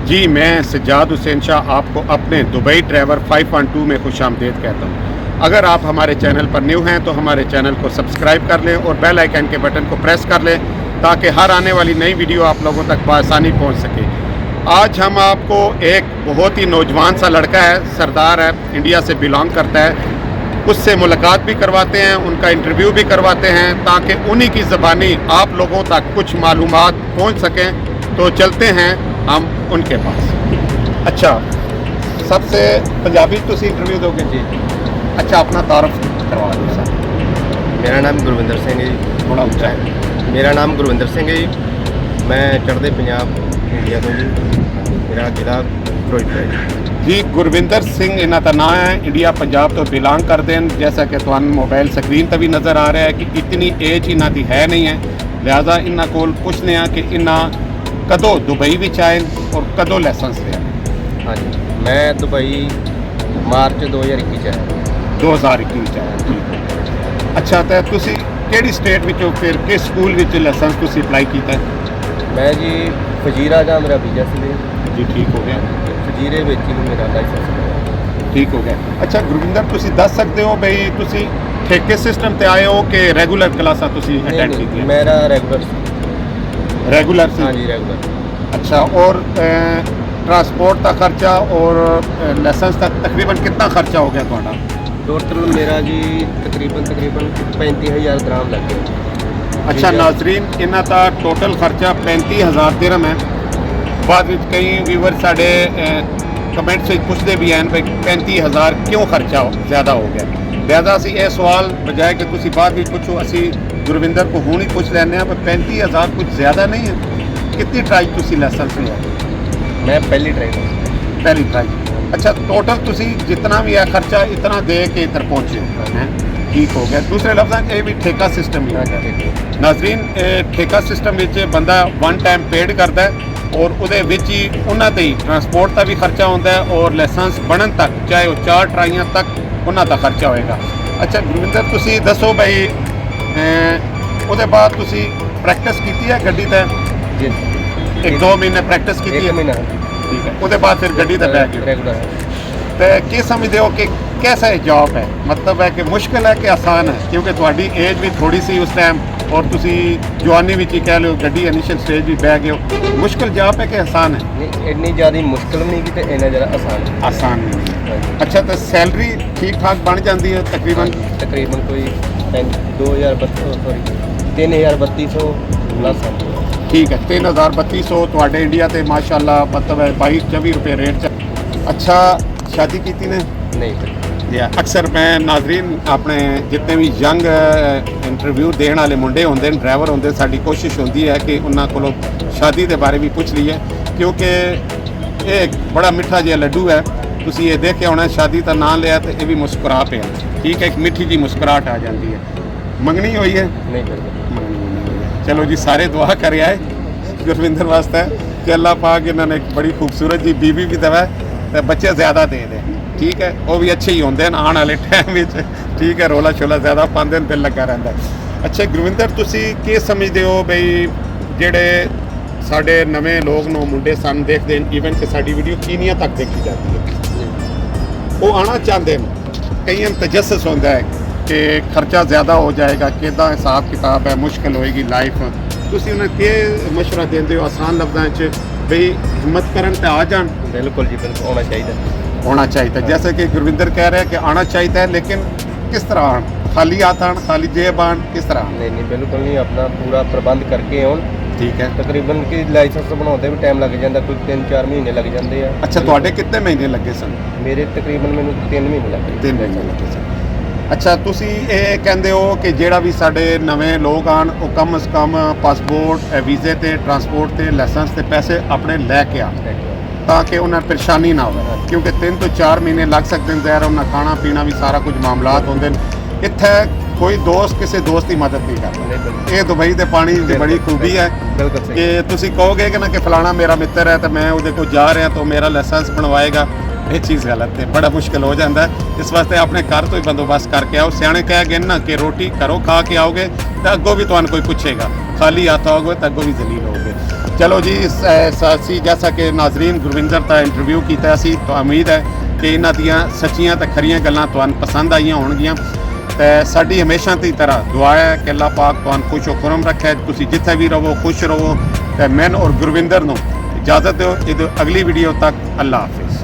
जी, मैं सज्जाद हुसैन शाह आपको अपने दुबई ट्रैवल 512 में खुशामदीद कहता हूँ। अगर आप हमारे चैनल पर न्यू हैं तो हमारे चैनल को सब्सक्राइब कर लें और बेल आइकन के बटन को प्रेस कर लें ताकि हर आने वाली नई वीडियो आप लोगों तक बआसानी पहुँच सके। आज हम आपको एक बहुत ही नौजवान सा लड़का है, सरदार है, इंडिया से बिलोंग करता है, उससे मुलाकात भी करवाते हैं, उनका इंटरव्यू भी करवाते हैं ताकि उन्हीं की ज़बानी आप लोगों तक कुछ मालूमात पहुँच सकें। तो चलते हैं हम उनके पास। अच्छा, सबसे पंजाबी तुसी इंटरव्यू दोगे जी? अच्छा, अपना तारुफ करवा दो सर। मेरा नाम गुरविंदर सिंह है जी। थोड़ा ऊंचा है। मेरा नाम गुरविंदर सिंह है जी। मैं चढ़ते पंजाब इंडिया तो जी। मेरा जिला फिरोजपुर है जी। जी, गुरविंदर सिंह इन्हां दा नाम है, इंडिया पंजाब तो बिलोंग करते हैं। जैसा कि तुहानू मोबाइल स्क्रीन पर भी नज़र आ रहा है कि इतनी एज इन्हां दी है नहीं है, लिहाजा इन्हां कोल पुछने आ कि इन्हां कदों दुबई विच आए और कदों लाइसेंस लिया? हाँ जी, मैं दुबई मार्च 2021 ਚ ਆਇਆ। 2021 ਚ ਆਇਆ। ठीक। अच्छा, तो तुसी ਕਿਹੜੀ ਸਟੇਟ ਵਿੱਚੋਂ ਫਿਰ ਕਿਸ ਸਕੂਲ ਵਿੱਚ ਲਾਇਸੈਂਸ ਤੁਸੀਂ ਅਪਲਾਈ ਕੀਤਾ ਹੈ? मैं जी फजीरा जा मेरा वीजा ਸੀ ਜੀ, ਠੀਕ ਹੋ ਗਿਆ। फजीरे ਵਿੱਚ ਹੀ ਮੇਰਾ ਲਾਇਸੈਂਸ ਮਿਲਿਆ। ਠੀਕ ਹੋ ਗਿਆ। ਅੱਛਾ ਗੁਰਵਿੰਦਰ, ਤੁਸੀਂ ਦੱਸ ਸਕਦੇ ਹੋ ਬਈ ਤੁਸੀਂ ਠੇਕੇ ਸਿਸਟਮ ਤੇ ਆਏ ਹੋ ਕਿ ਰੈਗੂਲਰ ਕਲਾਸਾਂ ਤੁਸੀਂ ਅਟੈਂਡ ਕੀਤੀਆਂ? ਮੇਰਾ ਰੈਗੂਲਰ ਸੀ। ਰੈਗੂਲਰ ਸੀ? हाँ जी रेगुलर। अच्छा, और ट्रांसपोर्ट का खर्चा और लाइसेंस तक तकरीबन कितना खर्चा हो गया ਤੁਹਾਡਾ? टोटल मेरा जी तकरीबन 35,000 दराम लग गए। अच्छा नाजरीन, इन्हां ਦਾ ਟੋਟਲ ਖਰਚਾ 35,000 ਦਿਰਹਮ ਹੈ। ਬਾਅਦ ਵਿੱਚ ਕਈ ਵੀਵਰ ਸਾਡੇ ਕਮੈਂਟਸ ਵਿੱਚ ਪੁੱਛਦੇ ਵੀ ਹਨ ਬਈ 35,000 ਕਿਉਂ ਖਰਚਾ ਜ਼ਿਆਦਾ ਹੋ ਗਿਆ। ਲਿਹਾਜ਼ਾ ਅਸੀਂ ਇਹ ਸਵਾਲ ਬਜਾਏ ਕਿ ਤੁਸੀਂ ਬਾਅਦ ਵਿੱਚ ਪੁੱਛੋ, ਅਸੀਂ ਗੁਰਵਿੰਦਰ ਕੋ ਹੁਣ ਹੀ ਪੁੱਛ ਲੈਂਦੇ ਹਾਂ। ਪਰ 35,000 ਕੁਝ ਜ਼ਿਆਦਾ ਨਹੀਂ ਹੈ? कितनी ट्राई तुसी लाइसेंस लिया? मैं पहली ट्राई। पहली ट्राई। अच्छा, टोटल तुसी जितना भी है खर्चा इतना दे के इधर पहुँचे हैं, ठीक हो गया। दूसरे लफ्ज़ ये भी ठेका सिस्टम ही है नाजरीन। ठेका सिस्टम ਵਿੱਚ ਬੰਦਾ वन टाइम पेड करता है और ਉਹਦੇ ਵਿੱਚ ਹੀ ਉਹਨਾਂ ਦੇ ट्रांसपोर्ट का भी खर्चा ਹੁੰਦਾ है और लाइसेंस ਬਣਨ तक चाहे वो 4 ट्राइयां तक ਉਹਨਾਂ ਦਾ ਖਰਚਾ ਹੋਏਗਾ। अच्छा ਗੁਰਵਿੰਦਰ, ਤੁਸੀਂ ਦੱਸੋ ਬਈ ਉਹਦੇ ਬਾਅਦ ਤੁਸੀਂ ਪ੍ਰੈਕਟਿਸ ਕੀਤੀ ਹੈ ਗੱਡੀ ਤੇ? जी 1-2 महीने प्रैक्टिस की? 1 महीना। ठीक है। उसके बाद फिर गड्डी ते बैठ गए। रेगुलर। तो की समझते हो कि कैसा है जॉब है? मतलब है कि मुश्किल है कि आसान है? क्योंकि तुम्हारी एज भी थोड़ी सी उस टाइम और तुसी जवानी भी कह लो गड्डी इनिशियल स्टेज भी बह गए हो। मुश्किल जॉब है कि आसान है? नहीं, इतनी ज़्यादा मुश्किल भी नहीं कि इतना ज़्यादा आसान है। आसान नहीं है। हाँ जी। अच्छा, तो सैलरी ठीक ठाक बन जाती है तकरीबन? तकरीबन कोई 3,3200 प्लस है। ठीक है, 3,3200 ਤੁਹਾਡੇ ਇੰਡੀਆ ਤੇ ਮਾਸ਼ਾਅੱਲਾ मतलब है 22-24 रुपए रेट च। अच्छा, शादी की ने? नहीं। अक्सर मैं नाजरीन अपने जितने भी यंग इंटरव्यू देने वाले मुंडे होंगे, ड्राइवर होंगे, साड़ी कोशिश होती है कि उन्होंने को शादी के बारे भी पूछ लीए क्योंकि ये बड़ा मिठा जिहा लड्डू है। तुसी ये देखे होना, शादी का नाम लिया तो ये भी मुस्कुरा पे। ठीक है, एक मिठी जी मुस्कुराहट आ जाती है। मंगनी हुई है? नहीं करते। चलो जी, सारे दुआ कर आए गुरविंदर वास्ते कि अल्लाह पाक इन्होंने एक बड़ी खूबसूरत जी बीवी भी दवा तो बच्चे ज़्यादा दे दें। ठीक है, वो भी अच्छे ही होंगे आने वाले टाइम में। ठीक है, रोला शोला ज़्यादा पाते हैं, दिल लगा रहता है। अच्छा गुरविंदर, तुसी की समझते हो बई जेड़े साढ़े नवे लोग नो मुंडे सन देखते हैं, ईवन कि साड़ी वीडियो कीनिया तक देखी जाती है, वो आना चाहते हैं, कई तजस्सुस होता है कि खर्चा ज़्यादा हो जाएगा, किदा हिसाब किताब है, मुश्किल होएगी लाइफ। तुसी उन्हें के मशवरा देंदे हो आसान लफ्ज़ों च बई हिम्मत करन ते आ जान? बिल्कुल जी, बिल्कुल होना चाहिए। होना चाहिए। जैसे कि गुरविंदर कह रहे हैं कि आना चाहिए, लेकिन किस तरह आन? खाली हाथ आन, खाली जेब आन, किस तरह? नहीं, बिल्कुल नहीं, अपना पूरा प्रबंध करके आन। ठीक है। तकरीबन कि लाइसेंस बनाते भी टाइम लग जाता, कोई 3-4 महीने लग जाते हैं। अच्छा, ਤੁਹਾਡੇ कितने महीने लगे सन? मेरे तकरीबन मैंने 3 महीने लगे। 3 महीने लगे सन। अच्छा, ਤੁਸੀਂ ਇਹ ਕਹਿੰਦੇ ਹੋ ਕਿ ਜਿਹੜਾ ਵੀ ਸਾਡੇ ਨਵੇਂ ਲੋਕ ਆਣ ਉਹ ਕਮ ਸੇ ਕਮ ਪਾਸਪੋਰਟ, ਵੀਜ਼ੇ ਤੇ, ਟਰਾਂਸਪੋਰਟ ਤੇ, ਲਾਇਸੈਂਸ ਤੇ ਪੈਸੇ ਆਪਣੇ ਲੈ ਕੇ ਆਣ ਤਾਂ ਕਿ ਉਹਨਾਂ ਨੂੰ ਪਰੇਸ਼ਾਨੀ ਨਾ ਹੋਵੇ, ਕਿਉਂਕਿ 3 ਤੋਂ 4 ਮਹੀਨੇ ਲੱਗ ਸਕਦੇ ਨੇ। ਜ਼ਹਿਰ ਉਹਨਾਂ ਖਾਣਾ ਪੀਣਾ ਵੀ ਸਾਰਾ ਕੁਝ ਮਾਮਲਾਤ ਹੁੰਦੇ ਨੇ। ਇੱਥੇ ਕੋਈ ਦੋਸਤ ਕਿਸੇ ਦੋਸਤ ਦੀ ਮਦਦ ਨਹੀਂ ਕਰਦਾ। ਇਹ ਦੁਬਈ ਦੇ ਪਾਣੀ ਦੀ ਬੜੀ ਖੂਬੀ ਹੈ ਕਿ ਤੁਸੀਂ ਕਹੋਗੇ ਕਿ ਨਾ ਕਿ ਫਲਾਣਾ ਮੇਰਾ ਮਿੱਤਰ ਹੈ ਤਾਂ ਮੈਂ ਉਹਦੇ ਕੋਲ ਜਾ ਰਿਹਾ ਤਾਂ ਮੇਰਾ ਲਾਇਸੈਂਸ ਬਣਵਾਏਗਾ, ਇਹ ਚੀਜ਼ ਗਲਤ ਹੈ, ਬੜਾ ਮੁਸ਼ਕਿਲ ਹੋ ਜਾਂਦਾ ਹੈ। ਇਸ ਵਾਸਤੇ ਆਪਣੇ ਘਰ ਤੋਂ ਹੀ ਬੰਦੋਬਸਤ ਕਰਕੇ ਆਓ। ਸਿਆਣੇ ਕਹਿ ਗਏ ਨਾ ਕਿ ਰੋਟੀ ਘਰੋਂ ਖਾ ਕੇ ਆਓਗੇ ਤਾਂ ਅੱਗੋਂ ਵੀ ਤੁਹਾਨੂੰ ਕੋਈ ਪੁੱਛੇਗਾ, ਖਾਲੀ ਹੱਥ आओगे ਤਾਂ ਅੱਗੋਂ ਵੀ ਜ਼ਲੀਲ ਹੋਗੇ। ਚਲੋ ਜੀ, ਅਸੀਂ ਜੈਸਾ ਕਿ ਨਾਜ਼ਰੀਨ ਗੁਰਵਿੰਦਰ ਦਾ ਇੰਟਰਵਿਊ ਕੀਤਾ ਸੀ, ਤਾਂ ਉਮੀਦ ਹੈ ਕਿ ਇਹਨਾਂ ਦੀਆਂ ਸੱਚੀਆਂ ਤੇ ਖਰੀਆਂ ਗੱਲਾਂ ਤੁਹਾਨੂੰ ਪਸੰਦ ਆਈਆਂ ਹੋਣਗੀਆਂ। ਤੇ ਸਾਡੀ ਹਮੇਸ਼ਾ ਦੀ ਤਰ੍ਹਾਂ ਦੁਆ ਹੈ ਕਿ ਅੱਲਾਹ ਪਾਕ ਤੁਹਾਨੂੰ ਖੁਸ਼ ਹੋ ਖੁਰਮ ਰੱਖੇ, ਤੁਸੀਂ ਜਿੱਥੇ ਵੀ ਰਹੋ ਖੁਸ਼ ਰਹੋ। ਤੇ ਮੈਂ ਔਰ ਗੁਰਵਿੰਦਰ ਨੂੰ ਇਜਾਜ਼ਤ ਦਿਓ, ਇਹ ਅਗਲੀ ਵੀਡੀਓ ਤੱਕ ਅੱਲਾਹ ਹਾਫਿਜ਼।